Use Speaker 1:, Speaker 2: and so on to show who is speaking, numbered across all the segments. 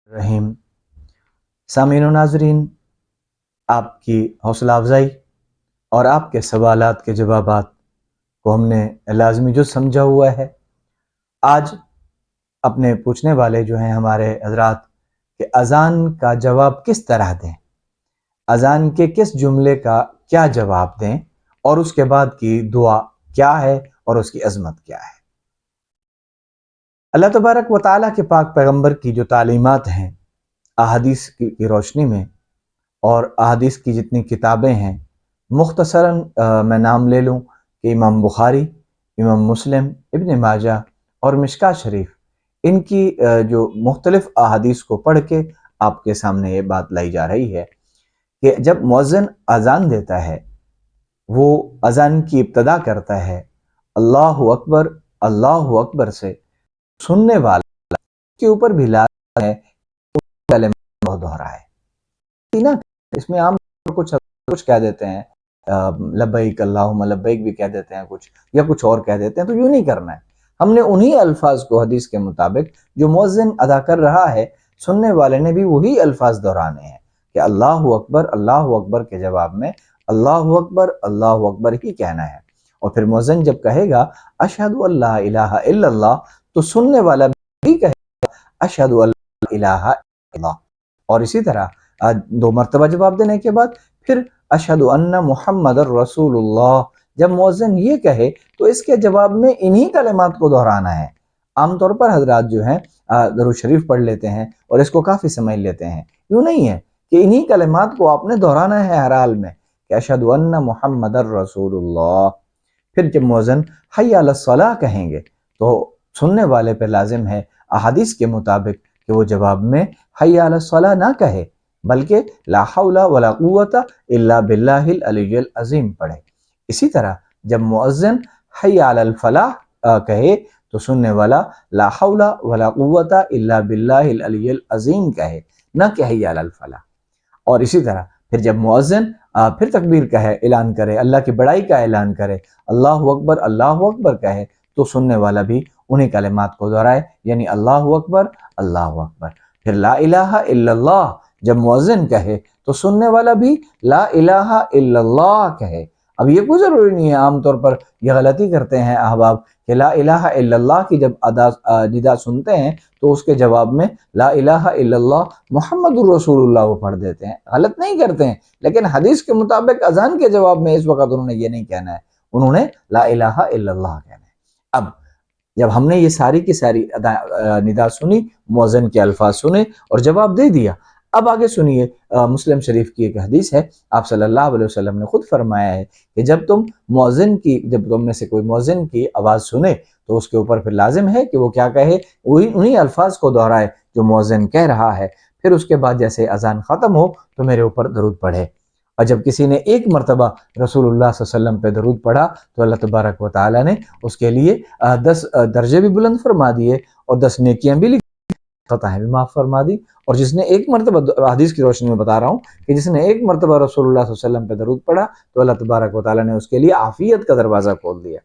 Speaker 1: रहीम। सामीन व नाज़रीन, आपकी हौसला अफजाई और आपके सवालात के जवाबात को हमने लाजमी जो समझा हुआ है। आज अपने पूछने वाले जो हैं हमारे हजरात कि अज़ान का जवाब किस तरह दें, अज़ान के किस जुमले का क्या जवाब दें और उसके बाद की दुआ क्या है और उसकी अज़मत क्या है। अल्लाह तबारक व तआला के पाक पैगंबर की जो तालीमात हैं अहादीस की रोशनी में, और अहादीस की जितनी किताबें हैं, मुख्तसरन मैं नाम ले लूँ कि इमाम बुखारी, इमाम मुस्लिम, इब्न माजा और मिशकात शरीफ, इनकी जो मुख्तलिफ अहादीस को पढ़ के आपके सामने ये बात लाई जा रही है कि जब मुअज्जिन अज़ान देता है, वो अज़ान की इब्तदा करता है अल्लाहु अकबर से, सुनने वाला के ऊपर भी लाज़िम है कलिमा दोहराए ना। इसमें आम कुछ कह देते हैं, लब्बैक अल्लाहुम्मा लब्बैक भी कह देते हैं कुछ, या कुछ और कह देते हैं, तो यूं नहीं करना है। हमने उन्हीं अल्फाज को हदीस के मुताबिक जो मुअज्जिन अदा कर रहा है, सुनने वाले ने भी वही अल्फाज दोहराने हैं कि अल्लाहु अकबर के जवाब में अल्लाहु अकबर ही कहना है। और फिर मुअज्जिन जब कहेगा अशहदु अल्ला इलाहा इल्लल्लाह, तो सुनने वाला भी कहेगा अशहदु अल्ला इलाहा इल्लल्लाह। और इसी तरह 2 मरतबा जवाब देने के बाद फिर अशहदु अन्ना मुहम्मदुर रसूलुल्लाह, जब मुअज्जिन ये कहे तो इसके जवाब में इन्हीं कलिमात को दोहराना है। आमतौर पर हजरात जो हैं दरूद शरीफ पढ़ लेते हैं और इसको काफ़ी समझ लेते हैं, यूँ नहीं है कि इन्हीं कलिमात को आपने दोहराना है हर हाल में कि अशहदु अन्ना मुहम्मदुर रसूलुल्लाह। फिर जब मुअज्जिन हय्या अलस सलाह कहेंगे तो सुनने वाले पे लाजिम है अहादीस के मुताबिक कि वो जवाब में हय्या अलस सलाह ना कहे, बल्कि ला हौला वला कुव्वता इल्ला बिल्लाहिल अलिय्यिल अज़ीम पढ़े। इसी तरह जब मुअज्जिन हय्या अलल फलाह कहे तो सुनने वाला ला हौला वला कुव्वता इल्ला बिल्लाहिल अलिय्यिल अज़ीम कहे, न कि हय्या अलल फलाह। और इसी तरह फिर जब मुअज्जिन फिर तकबीर कहे, ऐलान करे, अल्लाह की बड़ाई का ऐलान करे, अल्लाहु अकबर कहे, तो सुनने वाला भी उन्हीं कलिमात को दोहराए, यानी अल्लाहु अकबर। फिर ला इलाहा इल्लल्लाह जब मुअज्जिन कहे तो सुनने वाला भी ला इलाहा इल्लल्लाह कहे। अब ये कोई ज़रूरी नहीं है, आमतौर पर यह गलती करते हैं अहबाब कि ला इलाहा इल्लल्लाह की जब निदा सुनते हैं तो उसके जवाब में ला इलाहा इल्लल्लाह मुहम्मदुर रसूलुल्लाह वो पढ़ देते हैं। गलत नहीं करते हैं, लेकिन हदीस के मुताबिक अजान के जवाब में इस वक्त उन्होंने ये नहीं कहना है, उन्होंने ला इलाहा इल्लल्लाह कहना है। अब जब हमने ये सारी की सारी निदा सुनी, मुअज्जिन के अल्फाज सुने और जवाब दे दिया, अब आगे सुनिए मुस्लिम शरीफ की एक हदीस है। आप सल्लल्लाहु अलैहि वसल्लम ने खुद फरमाया है कि जब तुम में से कोई मुअज्जिन की आवाज़ सुने तो उसके ऊपर फिर लाजिम है कि वो क्या कहे, उन्हीं अल्फाज को दोहराए जो मुअज्जिन कह रहा है। फिर उसके बाद जैसे अजान ख़त्म हो तो मेरे ऊपर दरूद पढ़े। और जब किसी ने एक मरतबा रसूलुल्लाह सल्लल्लाहु अलैहि वसल्लम पे दरूद पढ़ा तो अल्लाह तबारक व तआला ने उसके लिए 10 दर्जे भी बुलंद फरमा दिए और 10 नेकियां भी खताएं भी माफ़ फरमा दी। और जिसने एक मरतबा, हदीस की रोशनी में बता रहा हूँ कि जिसने एक मरतबा रसूलुल्लाह सल्लल्लाहु अलैहि वसल्लम पे दरूद पढ़ा तो अल्लाह तबारक व तआला ने उसके लिए आफियत का दरवाज़ा खोल दिया।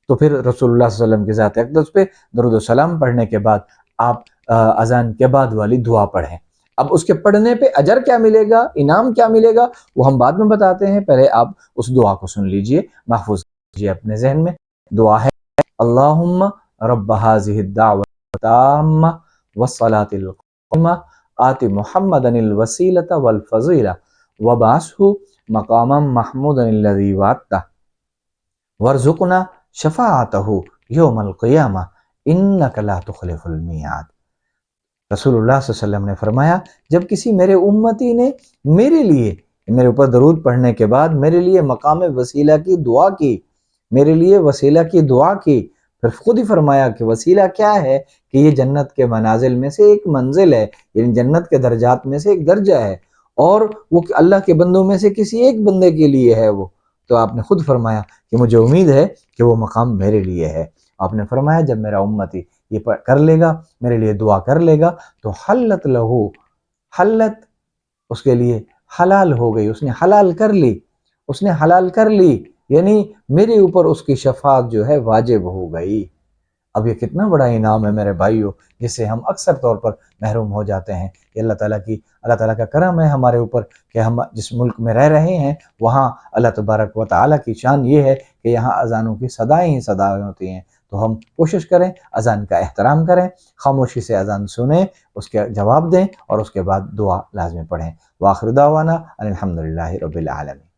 Speaker 1: तो फिर रसूलुल्लाह सल्लल्लाहु अलैहि वसल्लम की ज़ात अक़दस पे दरूद व सलाम पढ़ने के बाद आप अज़ान के बाद वाली दुआ पढ़ें। अब उसके पढ़ने पे अजर क्या मिलेगा, इनाम क्या मिलेगा, वो हम बाद में बताते हैं। पहले आप उस दुआ को सुन लीजिए, महफूज कीजिए अपने जहन में। दुआ है अल्लाहुम्मा रब्ब हाज़िहि दाअवति ताम्मा वस्सलातिल क़ाइमा आति मुहम्मदनिल वसीलता वल फ़ज़ीला वबअसहु मक़ामम महमूदनिल्लज़ी वअदतह वरज़ुक़ना शफ़ाअतहु यौमल क़ियामा इन्नका ला तुख़लिफ़ुल मियाद। रसूलुल्लाह सल्लल्लाहु अलैहि वसल्लम ने फरमाया, जब किसी मेरे उम्मती ने मेरे ऊपर दरूद पढ़ने के बाद मेरे लिए मकाम वसीला की दुआ की, मेरे लिए वसीला की दुआ की, फिर खुद ही फरमाया कि वसीला क्या है कि ये जन्नत के मनाजिल में से एक मंजिल है, यानी जन्नत के दर्जात में से एक दर्जा है, और वो अल्लाह के बंदों में से किसी एक बंदे के लिए है वो। तो आपने खुद फरमाया कि मुझे उम्मीद है कि वो मकाम मेरे लिए है। आपने फरमाया जब मेरा उम्मती ये कर लेगा, मेरे लिए दुआ कर लेगा, तो हल्लत लहू, हल्लत उसके लिए हलाल हो गई, उसने हलाल कर ली, यानी मेरे ऊपर उसकी शफाअत जो है वाजिब हो गई। اب یہ کتنا بڑا انعام ہے میرے بھائیوں، جس سے ہم اکثر طور پر محروم ہو جاتے ہیں۔ یہ اللہ تعالیٰ کا کرم ہے ہمارے اوپر کہ ہم جس ملک میں رہ رہے ہیں وہاں اللہ تبارک و تعالیٰ کی شان یہ ہے کہ یہاں اذانوں کی صدائیں ہی صدائیں ہوتی ہیں۔ تو ہم کوشش کریں، اذان کا احترام کریں، خاموشی سے اذان سنیں، اس کے جواب دیں اور اس کے بعد دعا لازمی پڑھیں۔ وآخر دعوانا ان الحمد للہ رب العالمین۔